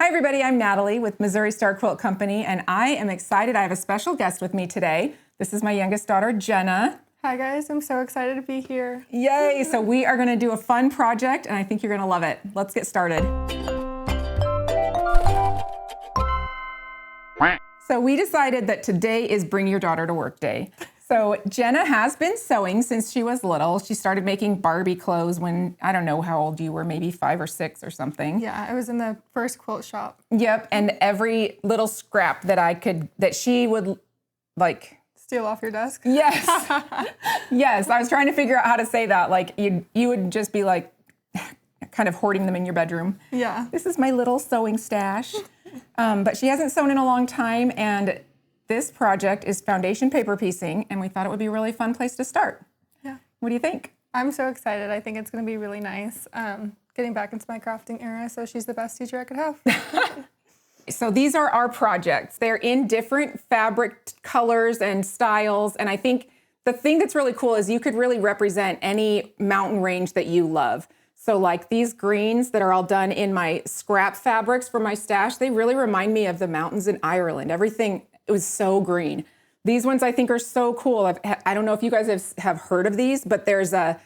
everybody, I'm Natalie with Missouri Star Quilt Company, and I am excited. I have a special guest with me today. This is my youngest daughter, Jenna. Hi guys, I'm so excited to be here. Yay! So we are going to do a fun project, and I think you're going to love it. Let's get started. So we decided that today is Bring Your Daughter to Work Day. So Jenna has been sewing since she was little. She started making Barbie clothes when, I don't know how old you were, maybe 5 or 6 or something. Yeah, I was in the first quilt shop. Yep, and every little scrap that she would like... Steal off your desk? Yes. Yes, I was trying to figure out how to say that. Like you would just be like kind of hoarding them in your bedroom. Yeah. This is my little sewing stash. But she hasn't sewn in a long time, and this project is foundation paper piecing, and we thought it would be a really fun place to start. Yeah. What do you think? I'm so excited. I think it's going to be really nice getting back into my crafting era, so she's the best teacher I could have. So these are our projects. They're in different fabric colors and styles, and I think the thing that's really cool is you could really represent any mountain range that you love. So like these greens that are all done in my scrap fabrics for my stash, they really remind me of the mountains in Ireland. Everything, it was so green. These ones I think are so cool. I don't know if you guys have heard of these, but there's a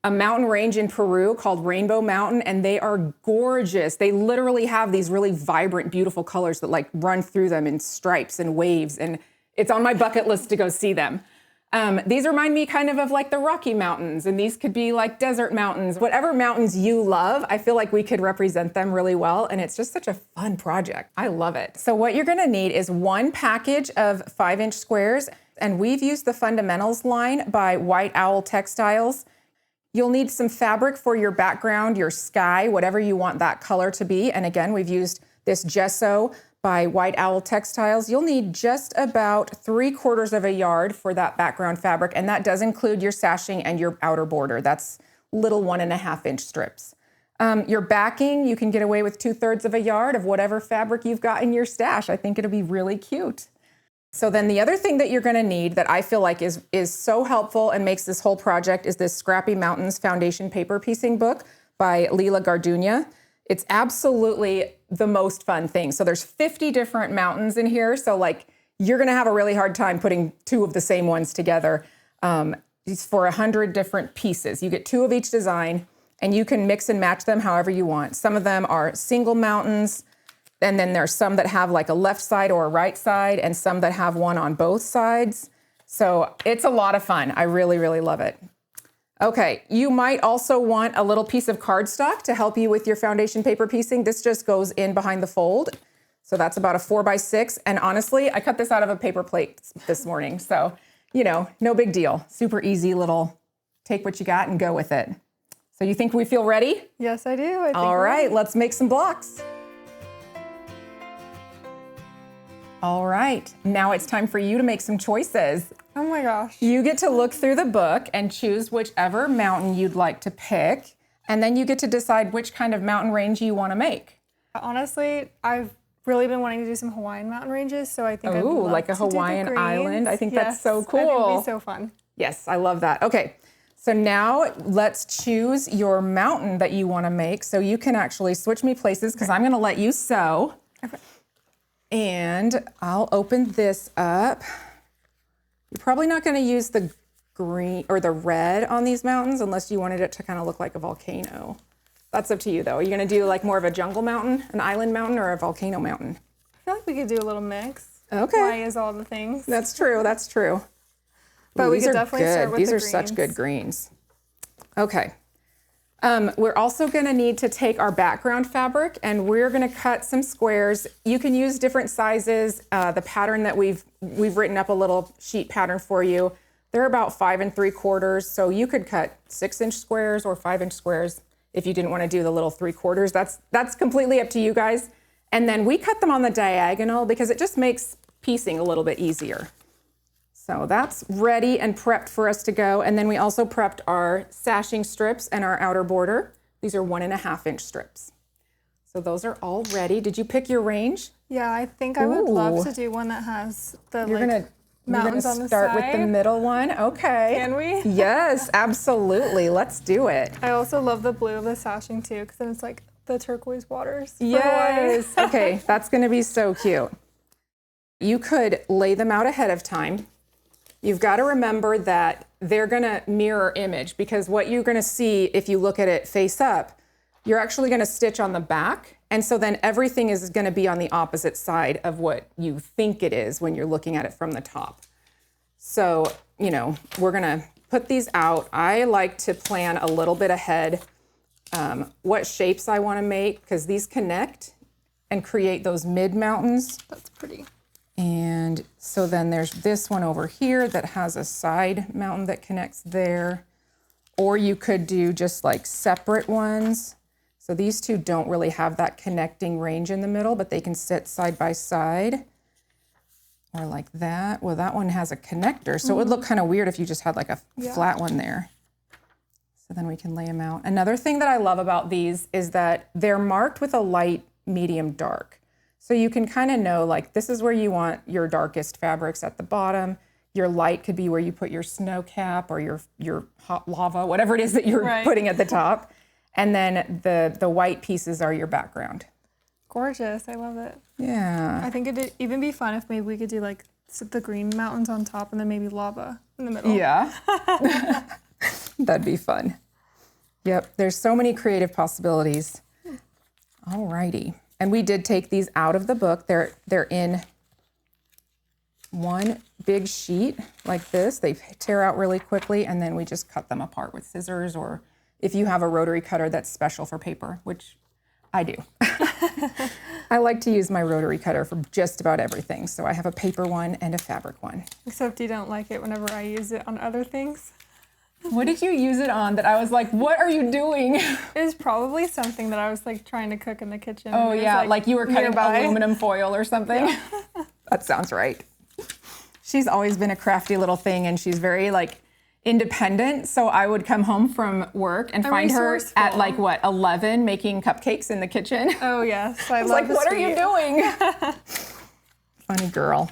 mountain range in Peru called Rainbow Mountain, and they are gorgeous. They literally have these really vibrant, beautiful colors that like run through them in stripes and waves, and it's on my bucket list to go see them. These remind me kind of like the Rocky Mountains, and these could be like desert mountains. Whatever mountains you love, I feel like we could represent them really well, and it's just such a fun project. I love it. So what you're gonna need is one package of 5-inch squares, and we've used the Fundamentals line by White Owl Textiles. You'll need some fabric for your background, your sky, whatever you want that color to be. And again, we've used this gesso by White Owl Textiles. You'll need just about 3/4 of a yard for that background fabric, and that does include your sashing and your outer border. That's little 1.5-inch strips. Your backing, you can get away with 2/3 of a yard of whatever fabric you've got in your stash. I think it'll be really cute. So then the other thing that you're gonna need that I feel like is so helpful and makes this whole project is this Scrappy Mountains foundation paper piecing book by Leila Gardunya. It's absolutely the most fun thing. So there's 50 different mountains in here. So like you're gonna have a really hard time putting 2 of the same ones together. It's for 100 different pieces. You get 2 of each design, and you can mix and match them however you want. Some of them are single mountains, and then there's some that have like a left side or a right side, and some that have one on both sides. So it's a lot of fun. I really, really love it. Okay, you might also want a little piece of cardstock to help you with your foundation paper piecing. This just goes in behind the fold. So that's about a 4x6. And honestly, I cut this out of a paper plate this morning. So, you know, no big deal. Super easy little, take what you got and go with it. So you think we feel ready? Yes, I do. All right, let's make some blocks. All right, now it's time for you to make some choices. Oh my gosh. You get to look through the book and choose whichever mountain you'd like to pick, and then you get to decide which kind of mountain range you want to make. Honestly, I've really been wanting to do some Hawaiian mountain ranges, so I think I'd love like a Hawaiian island. I think that's so cool. I think it'd be so fun. Yes, I love that. Okay, so now let's choose your mountain that you want to make. So you can actually switch me places because I'm going to let you sew. Okay. And I'll open this up. You're probably not going to use the green or the red on these mountains unless you wanted it to kind of look like a volcano. That's up to you though. Are you going to do like more of a jungle mountain, an island mountain, or a volcano mountain? I feel like we could do a little mix. Okay. Hawaii is all the things. That's true. That's true. But we could definitely start with These the are greens. such good greens. Okay. We're also going to need to take our background fabric, and we're going to cut some squares. You can use different sizes. The pattern that we've written up a little sheet pattern for you. They're about 5 3/4, so you could cut 6-inch squares or 5-inch squares if you didn't want to do the little 3/4. That's completely up to you guys. And then we cut them on the diagonal because it just makes piecing a little bit easier. So that's ready and prepped for us to go. And then we also prepped our sashing strips and our outer border. These are 1.5-inch strips. So those are all ready. Did you pick your range? Yeah, I think I would love to do one that has the mountains on the side. Start with the middle one. Okay. Can we? Yes, absolutely. Let's do it. I also love the blue of the sashing too, because then it's like the turquoise waters. Yes. Okay, that's going to be so cute. You could lay them out ahead of time. You've got to remember that they're going to mirror image, because what you're going to see if you look at it face up, you're actually going to stitch on the back. And so then everything is going to be on the opposite side of what you think it is when you're looking at it from the top. So, you know, we're going to put these out. I like to plan a little bit ahead what shapes I want to make, because these connect and create those mid mountains. That's pretty. And so then there's this one over here that has a side mountain that connects there. Or you could do just like separate ones. So these two don't really have that connecting range in the middle, but they can sit side by side. Or like that. Well, that one has a connector, so it would look kind of weird if you just had like a flat one there. So then we can lay them out. Another thing that I love about these is that they're marked with a light, medium, dark. So you can kind of know, like, this is where you want your darkest fabrics at the bottom. Your light could be where you put your snow cap or your hot lava, whatever it is that you're putting at the top. And then the white pieces are your background. Gorgeous. I love it. Yeah. I think it'd even be fun if maybe we could do like the green mountains on top and then maybe lava in the middle. Yeah. That'd be fun. Yep. There's so many creative possibilities. All righty. And we did take these out of the book. They're in one big sheet like this. They tear out really quickly, and then we just cut them apart with scissors, or if you have a rotary cutter that's special for paper, which I do. I like to use my rotary cutter for just about everything. So I have a paper one and a fabric one. Except you don't like it whenever I use it on other things. What did you use it on that I was like, what are you doing? It was probably something that I was like trying to cook in the kitchen. Oh yeah, like you were cutting nearby. aluminum foil or something. Yeah. That sounds right. She's always been a crafty little thing, and she's very like independent. So I would come home from work and find her at like 11 making cupcakes in the kitchen. Oh yes, I was love like, what are you doing? Funny girl.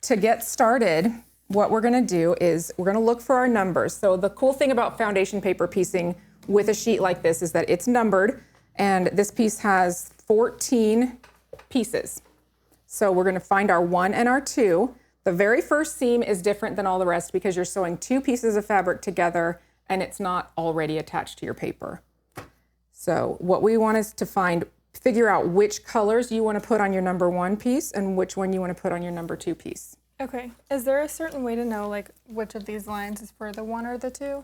To get started, what we're gonna do is we're gonna look for our numbers. So the cool thing about foundation paper piecing with a sheet like this is that it's numbered, and this piece has 14 pieces. So we're gonna find our 1 and our 2. The very first seam is different than all the rest because you're sewing 2 pieces of fabric together and it's not already attached to your paper. So what we want is to figure out which colors you want to put on your number 1 piece and which one you want to put on your number 2 piece. Okay. Is there a certain way to know like which of these lines is for the 1 or the 2?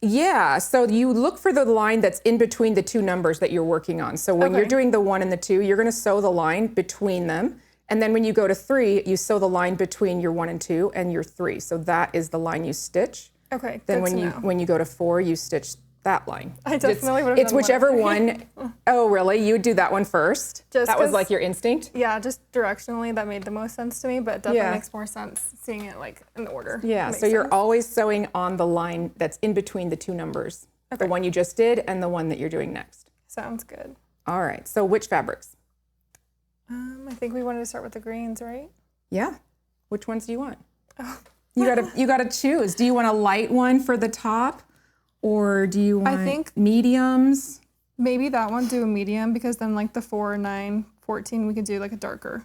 Yeah. So you look for the line that's in between the 2 numbers that you're working on. So when you're doing the 1 and the 2, you're going to sew the line between them. And then when you go to 3, you sew the line between your 1 and 2 and your 3. So that is the line you stitch. Okay. Then when you go to 4, you stitch that line. I definitely would have It's whichever one. Oh, really? You would do that one first? That was like your instinct? Yeah, just directionally that made the most sense to me, but it definitely makes more sense seeing it like in order. Yeah, so you're always sewing on the line that's in between the 2 numbers. Okay. The one you just did and the one that you're doing next. Sounds good. All right, so which fabrics? I think we wanted to start with the greens, right? Yeah. Which ones do you want? Oh. You gotta choose. Do you want a light one for the top? Or do you want mediums? Maybe that one, do a medium, because then like the 4, 9, 14, we could do like a darker.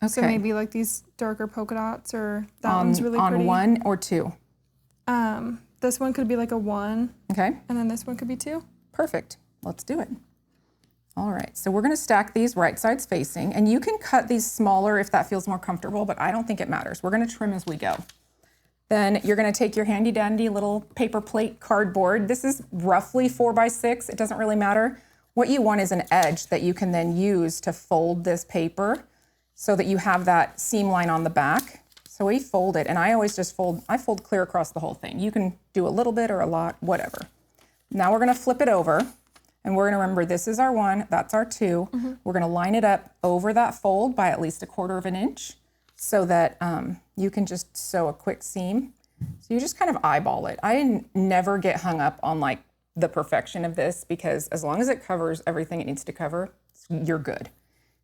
Okay. So maybe like these darker polka dots, or that one's really pretty. On 1 or 2? This one could be like a 1. Okay. And then this one could be 2. Perfect. Let's do it. All right, so we're gonna stack these right sides facing, and you can cut these smaller if that feels more comfortable, but I don't think it matters. We're gonna trim as we go. Then you're gonna take your handy dandy little paper plate cardboard. This is roughly 4 by 6, it doesn't really matter. What you want is an edge that you can then use to fold this paper so that you have that seam line on the back. So we fold it, and I always just fold clear across the whole thing. You can do a little bit or a lot, whatever. Now we're gonna flip it over, and we're gonna remember this is our 1, that's our 2. Mm-hmm. We're gonna line it up over that fold by at least 1/4 of an inch so that you can just sew a quick seam. So you just kind of eyeball it. I never get hung up on like the perfection of this, because as long as it covers everything it needs to cover, you're good.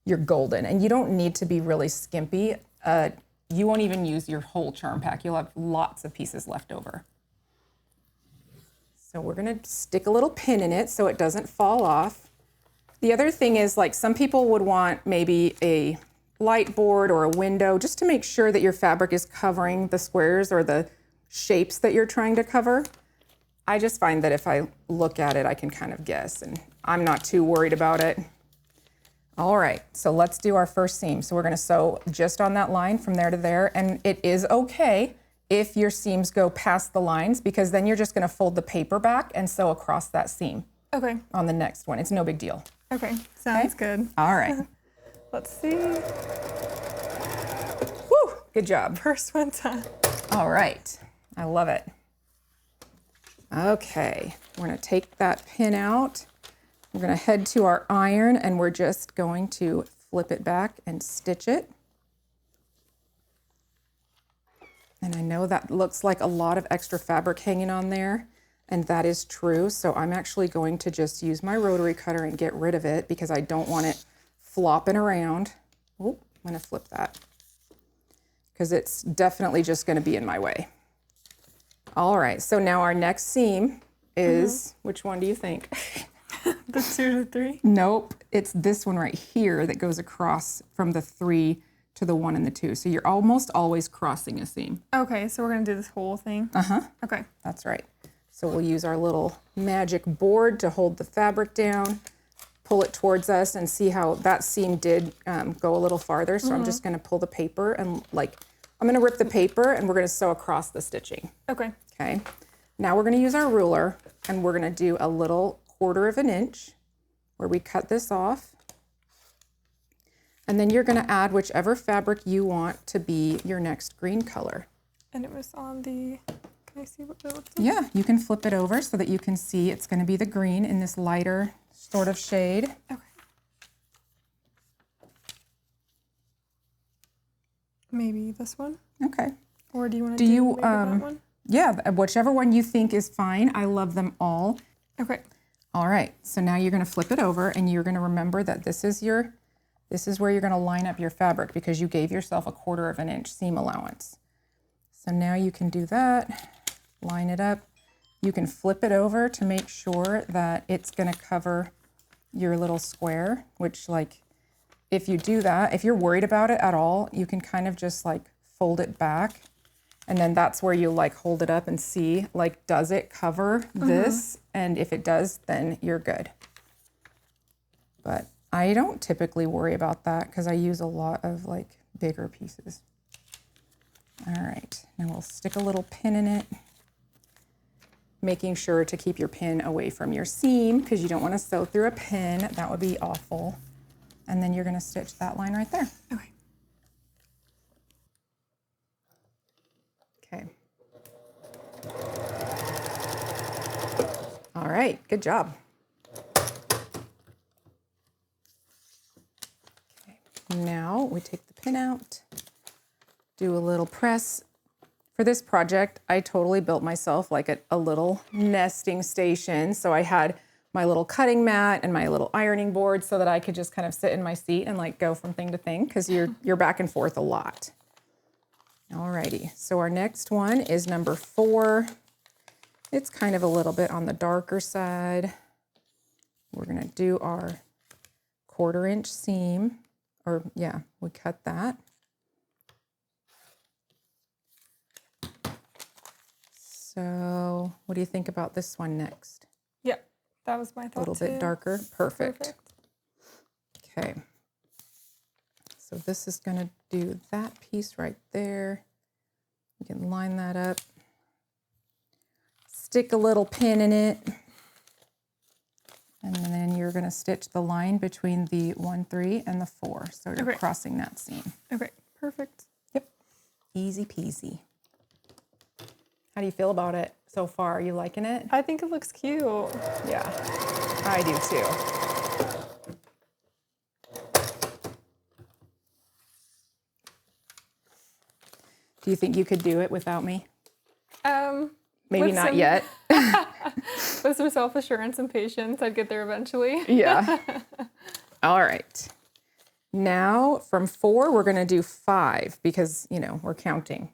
You're golden. And you don't need to be really skimpy. You won't even use your whole charm pack. You'll have lots of pieces left over. So we're gonna stick a little pin in it so it doesn't fall off. The other thing is like some people would want maybe a light board or a window just to make sure that your fabric is covering the squares or the shapes that you're trying to cover. I just find that if I look at it, I can kind of guess, and I'm not too worried about it. All right, so let's do our first seam. So we're gonna sew just on that line from there to there, and it is okay if your seams go past the lines, because then you're just gonna fold the paper back and sew across that seam. Okay. On the next one. It's no big deal. Okay, sounds good. All right. Let's see. Woo, good job. First one done. All right, I love it. Okay, we're gonna take that pin out. We're gonna head to our iron and we're just going to flip it back and stitch it. And I know that looks like a lot of extra fabric hanging on there, and that is true. So I'm actually going to just use my rotary cutter and get rid of it because I don't want it flopping around. Oh, I'm gonna flip that because it's definitely just gonna be in my way. All right, so now our next seam is, which one do you think? The 2 to 3? Nope, it's this one right here that goes across from the 3 to the 1 and the 2. So you're almost always crossing a seam. Okay, so we're gonna do this whole thing? Uh-huh. Okay. That's right. So we'll use our little magic board to hold the fabric down, pull it towards us, and see how that seam did go a little farther. So I'm just gonna pull the paper and I'm gonna rip the paper and we're gonna sew across the stitching. Okay. Okay. Now we're gonna use our ruler and we're gonna do a little 1/4 of an inch where we cut this off. And then you're gonna add whichever fabric you want to be your next green color. And it was on the, can I see what it looks like? Yeah, you can flip it over so that you can see it's gonna be the green in this lighter sort of shade. Okay. Maybe this one? Okay. Or do you want to do that one? Yeah, whichever one you think is fine. I love them all. Okay. All right, so now you're gonna flip it over and you're gonna remember that this is where you're gonna line up your fabric because you gave yourself a 1/4 of an inch seam allowance. So now you can do that, line it up. You can flip it over to make sure that it's gonna cover your little square, which if you do that, if you're worried about it at all, you can kind of just fold it back. And then that's where you hold it up and see, does it cover this? And if it does, then you're good. But I don't typically worry about that because I use a lot of bigger pieces. All right, now we'll stick a little pin in it, making sure to keep your pin away from your seam because you don't want to sew through a pin. That would be awful. And then you're gonna stitch that line right there. Okay. Okay. All right, good job. Okay, now we take the pin out, do a little press. For this project, I totally built myself a little nesting station. So I had my little cutting mat and my little ironing board so that I could just kind of sit in my seat and go from thing to thing because you're back and forth a lot. Alrighty, so our next one is number 4. It's kind of a little bit on the darker side. We're gonna do our 1/4 inch seam, or yeah, we cut that. So what do you think about this one next? Yeah, that was my thought. A little bit darker, perfect. Okay. So this is gonna do that piece right there. You can line that up. Stick a little pin in it. And then you're gonna stitch the line between the 1, 3 and the 4. So you're crossing that seam. Okay, perfect. Yep, easy peasy. How do you feel about it so far? Are you liking it? I think it looks cute. Yeah, I do too. Do you think you could do it without me? Maybe not yet. With some self-assurance and patience, I'd get there eventually. Yeah. All right. Now from 4, we're going to do 5 because, we're counting.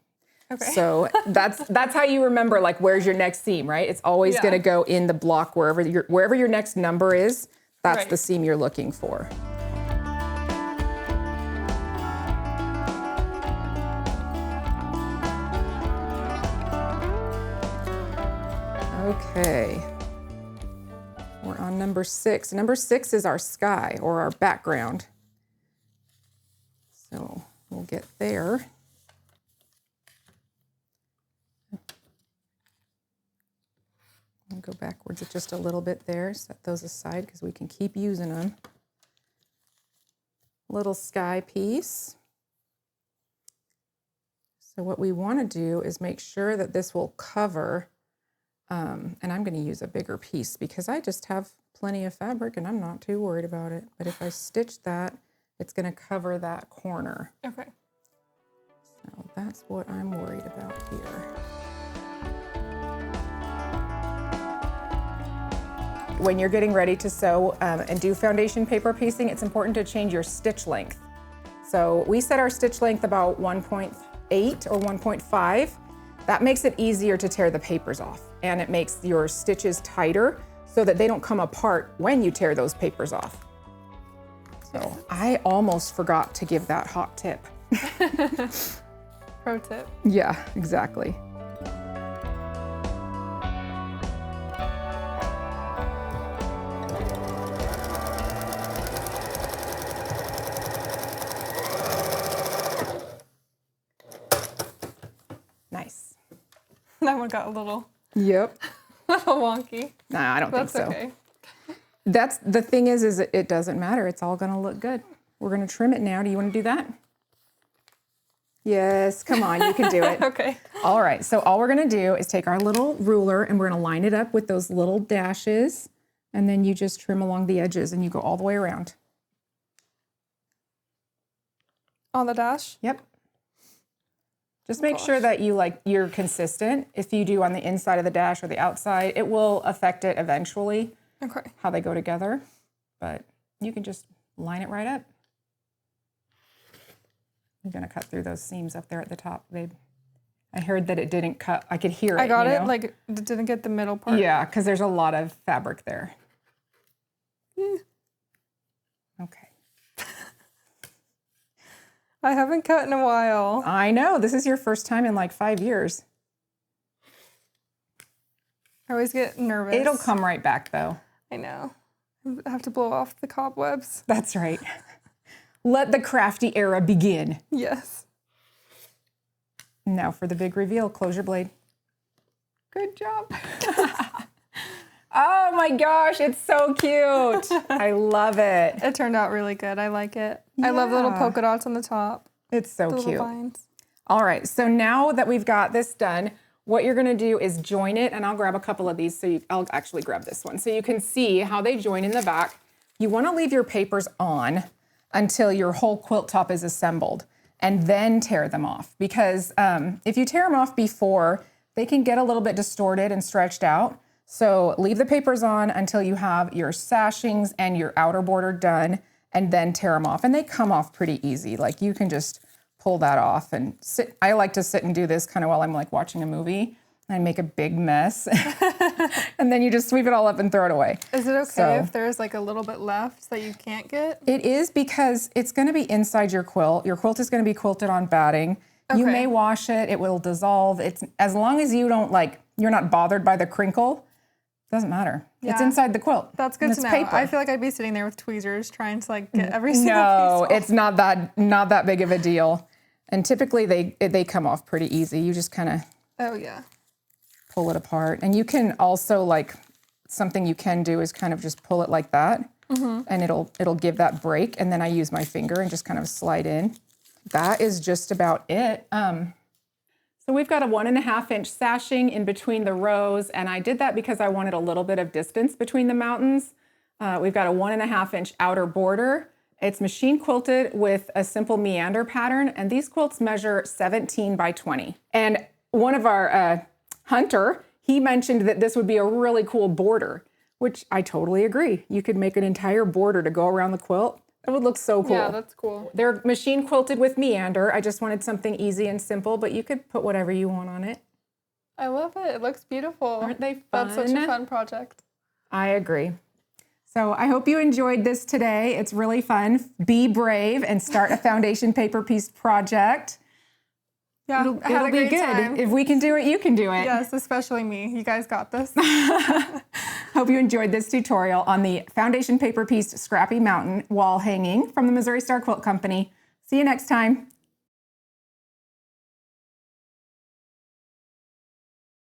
Okay. So that's how you remember where's your next seam, right? It's always going to go in the block wherever your next number is. That's the seam you're looking for. Okay, we're on number 6. Number 6 is our sky or our background. So we'll get there. I'll go backwards just a little bit there, set those aside because we can keep using them. Little sky piece. So what we want to do is make sure that this will cover, and I'm going to use a bigger piece because I just have plenty of fabric and I'm not too worried about it. But if I stitch that, it's going to cover that corner. Okay. So that's what I'm worried about here. When you're getting ready to sew and do foundation paper piecing, it's important to change your stitch length. So we set our stitch length about 1.8 or 1.5. That makes it easier to tear the papers off, and it makes your stitches tighter so that they don't come apart when you tear those papers off. So I almost forgot to give that hot tip. Pro tip. Yeah, exactly. Nice. That one got a little, Yep. little wonky. Nah, I don't think so. That's okay. That's the thing is it doesn't matter. It's all gonna look good. We're gonna trim it now. Do you want to do that? Yes, come on, you can do it. Okay. All right, so all we're gonna do is take our little ruler and we're gonna line it up with those little dashes, and then you just trim along the edges and you go all the way around. On the dash? Yep. Just make sure that you're consistent. If you do on the inside of the dash or the outside, it will affect it eventually. Okay. How they go together, but you can just line it right up. I'm gonna cut through those seams up there at the top, babe. I heard that it didn't cut. I could hear it. I got it, like it didn't get the middle part. Yeah, because there's a lot of fabric there. Okay. I haven't cut in a while. I know, this is your first time in like 5 years. I always get nervous. It'll come right back though. I know. I have to blow off the cobwebs. That's right. Let the crafty era begin. Yes. Now for the big reveal, close your blade. Good job. Oh my gosh, it's so cute. I love it. It turned out really good. I like it. Yeah. I love the little polka dots on the top. It's so the cute. Little vines. All right, so now that we've got this done, what you're gonna do is join it, and I'll grab a couple of these, I'll actually grab this one. So you can see how they join in the back. You wanna leave your papers on until your whole quilt top is assembled, and then tear them off. Because if you tear them off before, they can get a little bit distorted and stretched out. So leave the papers on until you have your sashings and your outer border done, and then tear them off. And they come off pretty easy. Like you can just pull that off and sit. I like to sit and do this kind of while I'm like watching a movie and make a big mess. And then you just sweep it all up and throw it away. Is it okay if there's like a little bit left that you can't get? It is, because it's gonna be inside your quilt. Your quilt is gonna be quilted on batting. Okay. You may wash it, it will dissolve. It's as long as you don't you're not bothered by the crinkle, doesn't matter. Yeah. It's inside the quilt. That's good to know. Paper. I feel like I'd be sitting there with tweezers trying to get every single piece off. No, it's not that big of a deal. And typically they come off pretty easy. You just kind of pull it apart. And you can also something you can do is kind of just pull it like that, and it'll give that break. And then I use my finger and just kind of slide in. That is just about it. So we've got a 1.5 inch sashing in between the rows, and I did that because I wanted a little bit of distance between the mountains. We've got a 1.5 inch outer border. It's machine quilted with a simple meander pattern, and these quilts measure 17 by 20. And one of our Hunter, he mentioned that this would be a really cool border, which I totally agree. You could make an entire border to go around the quilt. It would look so cool. Yeah, that's cool. They're machine quilted with meander. I just wanted something easy and simple, but you could put whatever you want on it. I love it. It looks beautiful. Aren't they fun? That's such a fun project. I agree. So I hope you enjoyed this today. It's really fun. Be brave and start a foundation paper piece project. Yeah, it'll be good. Time. If we can do it, you can do it. Yes, especially me. You guys got this. Hope you enjoyed this tutorial on the foundation paper piece Scrappy Mountain Wall Hanging from the Missouri Star Quilt Company. See you next time.